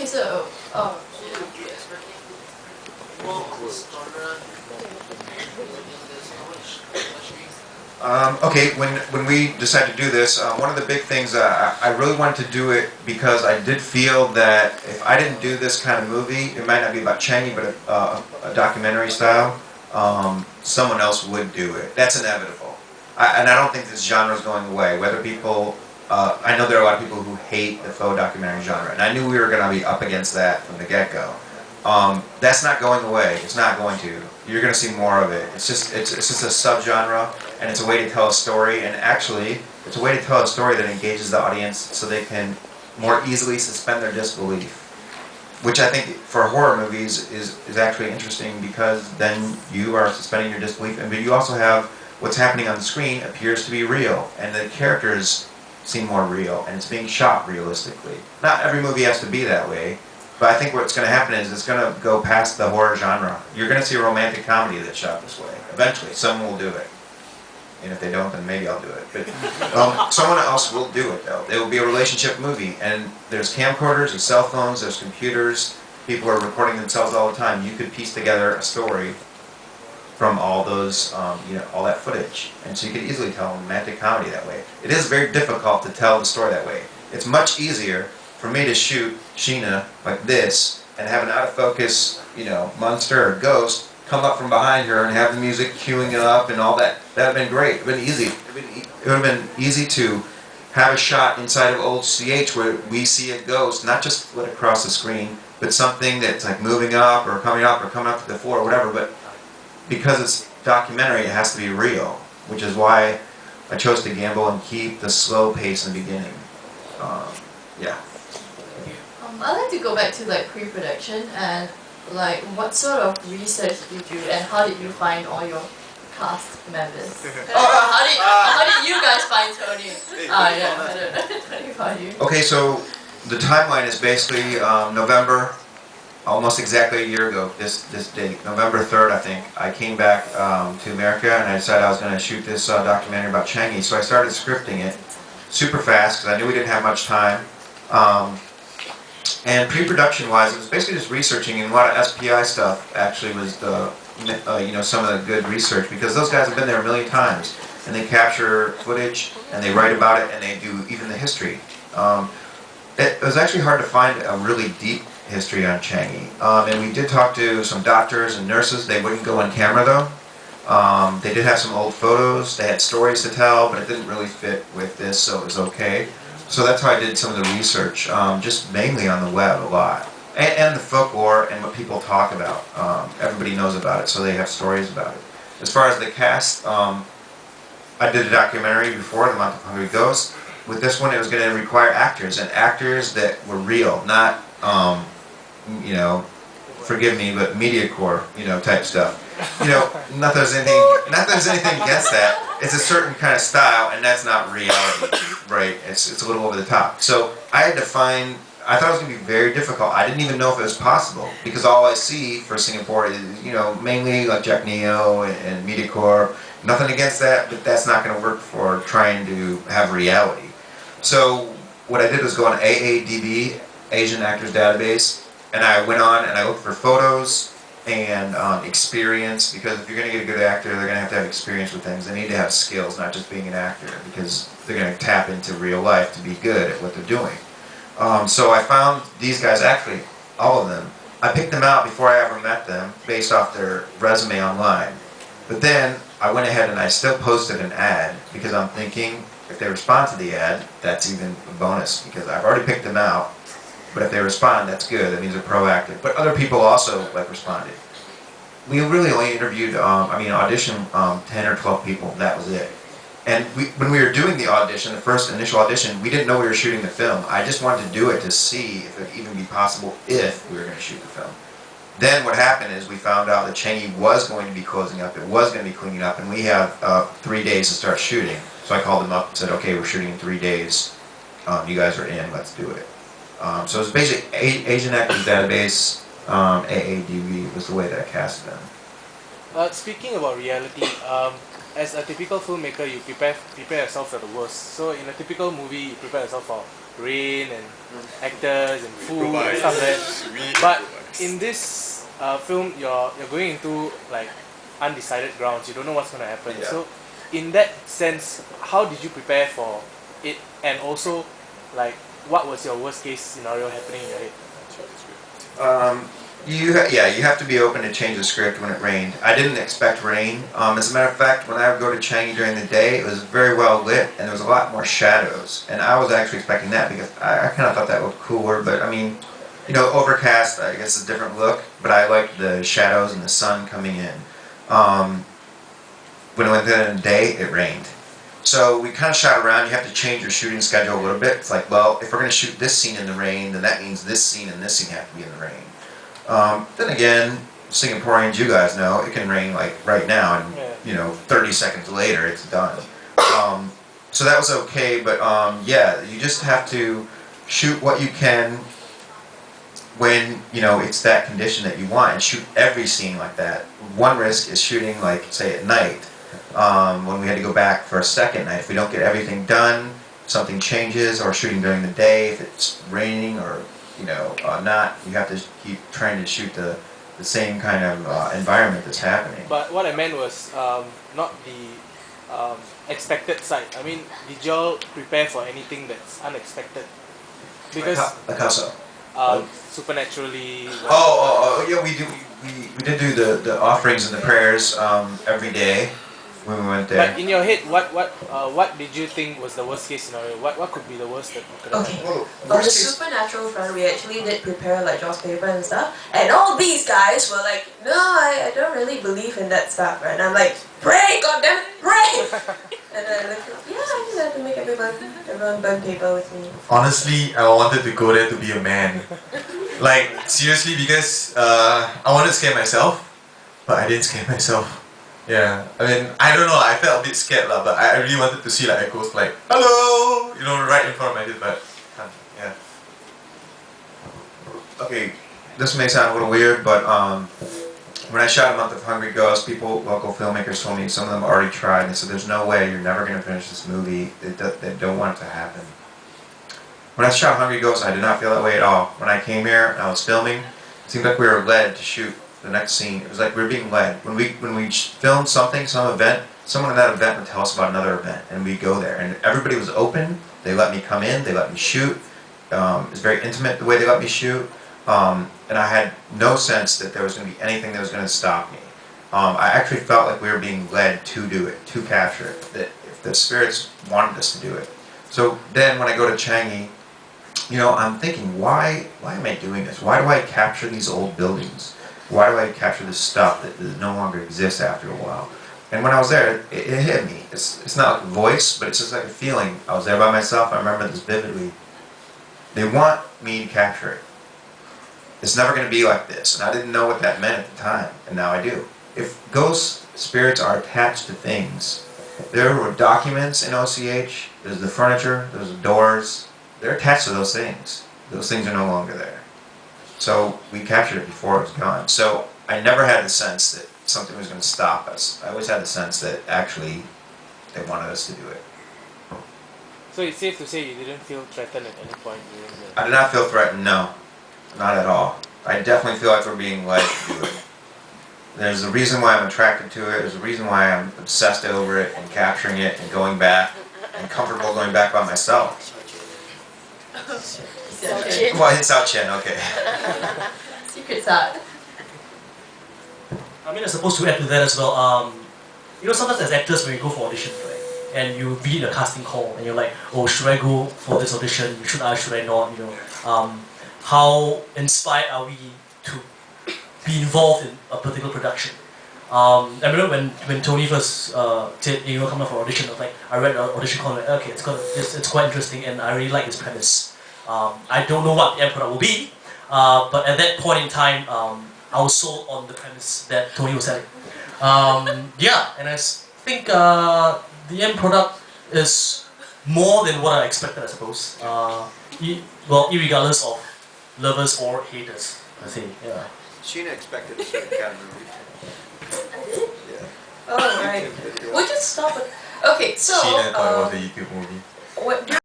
Okay, so Okay, when we decided to do this, one of the big things, I really wanted to do it because I did feel that if I didn't do this kind of movie, it might not be about Changi, but a documentary style, someone else would do it. That's inevitable. And I don't think this genre is going away. Whether people, I know there are a lot of people who hate the faux documentary genre, and I knew we were going to be up against that from the get-go. That's not going away. It's not going to. You're going to see more of it. It's just a subgenre, and it's a way to tell a story. And actually, it's a way to tell a story that engages the audience, so they can more easily suspend their disbelief. Which I think for horror movies is actually interesting, because then you are suspending your disbelief, but you also have what's happening on the screen appears to be real, and the characters seem more real, and it's being shot realistically. Not every movie has to be that way. But I think what's going to happen is it's going to go past the horror genre. You're going to see a romantic comedy that's shot this way. Eventually, someone will do it. And if they don't, then maybe I'll do it. But someone else will do it, though. It will be a relationship movie. And there's camcorders, there's cell phones, there's computers. People are recording themselves all the time. You could piece together a story from all those, all that footage. And so you could easily tell a romantic comedy that way. It is very difficult to tell the story that way. It's much easier for me to shoot Sheena like this and have an out of focus, monster or ghost come up from behind her and have the music queuing it up and all that. That would have been great. It would have been easy. It would have been easy to have a shot inside of old CH where we see a ghost, not just flit across the screen, but something that's like moving up or coming up to the floor or whatever. But because it's documentary, it has to be real, which is why I chose to gamble and keep the slow pace in the beginning. Yeah. I'd like to go back to like pre-production and like what sort of research did you do and how did you find all your cast members? Or how did you guys find Tony? Tony found you. Okay, so the timeline is basically November, almost exactly a year ago, this date, November 3rd, I think. I came back to America and I decided I was going to shoot this documentary about Changi. So I started scripting it super fast because I knew we didn't have much time. And pre-production wise, it was basically just researching, and a lot of SPI stuff actually was the, some of the good research, because those guys have been there a million times, and they capture footage, and they write about it, and they do even the history. It was actually hard to find a really deep history on Changi, and we did talk to some doctors and nurses. They wouldn't go on camera though. They did have some old photos, they had stories to tell, but it didn't really fit with this, so it was okay. So that's how I did some of the research, just mainly on the web a lot. And the folklore and what people talk about. Everybody knows about it, so they have stories about it. As far as the cast, I did a documentary before, The Month of Hungry Ghosts. With this one, it was going to require actors, and actors that were real, not, forgive me, but MediaCore, type stuff. Not that there's anything against that. It's a certain kind of style, and that's not reality, right? It's a little over the top. So I had to find. I thought it was going to be very difficult. I didn't even know if it was possible, because all I see for Singapore is, mainly like Jack Neo and MediaCore. Nothing against that, but that's not going to work for trying to have reality. So what I did was go on AADB, Asian Actors Database, and I went on and I looked for photos and experience, because if you're going to get a good actor, they're going to have experience with things. They need to have skills, not just being an actor, because they're going to tap into real life to be good at what they're doing. So I found these guys, actually, all of them. I picked them out before I ever met them, based off their resume online. But then I went ahead and I still posted an ad, because I'm thinking if they respond to the ad, that's even a bonus, because I've already picked them out. But if they respond, that's good. That means they're proactive. But other people also responded. We really only interviewed, auditioned 10 or 12 people. That was it. And when we were doing the audition, the first initial audition, we didn't know we were shooting the film. I just wanted to do it to see if it would even be possible if we were going to shoot the film. Then what happened is we found out that Changi was going to be closing up. It was going to be cleaning up, and we have 3 days to start shooting. So I called them up and said, okay, we're shooting in 3 days. You guys are in. Let's do it. So it's basically Asian Actors Database, AADB was the way that I casted them. Speaking about reality, as a typical filmmaker, you prepare yourself for the worst. So in a typical movie, you prepare yourself for rain and actors and food and stuff like that. But in this film, you're going into like undecided grounds. You don't know what's going to happen. Yeah. So in that sense, how did you prepare for it? And also, like, what was your worst case scenario happening in your head? You have to be open to change the script when it rained. I didn't expect rain. As a matter of fact, when I would go to Changi during the day, it was very well lit and there was a lot more shadows. And I was actually expecting that because I kind of thought that looked cooler. But I mean, you know, overcast, I guess, is a different look. But I liked the shadows and the sun coming in. When it went in the day, it rained. So we kind of shot around. You have to change your shooting schedule a little bit. It's like, well, if we're going to shoot this scene in the rain, then that means this scene and this scene have to be in the rain. Then again, Singaporeans, you guys know, it can rain like right now, and you know, 30 seconds later, it's done. So that was okay, but yeah, you just have to shoot what you can when, you know, it's that condition that you want, and shoot every scene like that. One risk is shooting, like, say, at night. When we had to go back for a second night, if we don't get everything done, something changes, or shooting during the day, if it's raining or, you know, not, you have to keep trying to shoot the same kind of environment that's happening. But what I meant was not the expected side. I mean, did y'all prepare for anything that's unexpected? Because like how so? Supernaturally. Yeah, we did do the offerings and the prayers every day when we went there. But in your head, what did you think was the worst case scenario? What could be the worst that could happen? Okay. On the supernatural front, we actually did prepare like Joss paper and stuff, and all these guys were like, "No, I don't really believe in that stuff," right? And I'm like, "Pray, goddammit, pray!" And then like, yeah, I just had to make everyone burn paper with me. Honestly, I wanted to go there to be a man. Like, seriously, because I wanted to scare myself, but I didn't scare myself. Yeah, I mean, I don't know, I felt a bit scared lah, but I really wanted to see like a ghost like, hello, you know, right in front of my head, but yeah. Okay, this may sound a little weird, but when I shot A Month of Hungry Ghosts, local filmmakers told me some of them already tried, and they said, there's no way you're never going to finish this movie. They don't want it to happen. When I shot Hungry Ghosts, I did not feel that way at all. When I came here and I was filming, it seemed like we were led to shoot the next scene. It was like we were being led. When we filmed something, some event, someone in that event would tell us about another event, and we'd go there. And everybody was open. They let me come in. They let me shoot. It was very intimate the way they let me shoot. And I had no sense that there was going to be anything that was going to stop me. I actually felt like we were being led to do it, to capture it. That if the spirits wanted us to do it. So then when I go to Changi, you know, I'm thinking, why am I doing this? Why do I capture these old buildings? Why do I capture this stuff that no longer exists after a while? And when I was there, it hit me. It's not like a voice, but it's just like a feeling. I was there by myself. I remember this vividly. They want me to capture it. It's never going to be like this. And I didn't know what that meant at the time, and now I do. If ghost spirits are attached to things, there were documents in OCH, there's the furniture, there's the doors, they're attached to those things. Those things are no longer there. So we captured it before it was gone. So I never had the sense that something was going to stop us. I always had the sense that actually they wanted us to do it. So it's safe to say you didn't feel threatened at any point during the... I did not feel threatened, no. Not at all. I definitely feel like we're being led to do it. There's a reason why I'm attracted to it. There's a reason why I'm obsessed over it and capturing it and going back and comfortable going back by myself. Well, it's out Chen, okay. Secret side. I mean, I suppose to add to that as well, you know, sometimes as actors when you go for audition, right, and you read a casting call and you're like, oh, should I go for this audition? Should I not? You know, how inspired are we to be involved in a particular production? I remember when Tony first said, you know, come up for audition, I was like, I read the audition call, like, okay, it's quite interesting, and I really like its premise. I don't know what the end product will be, but at that point in time, I was sold on the premise that Tony was selling. Yeah, and I think the end product is more than what I expected, I suppose. Well, irregardless of lovers or haters, I think. Yeah. Sheena expected a certain kind of movie. I did? Yeah. Oh, right. Which is stop it. Okay, so Sheena thought it was a YouTube movie. what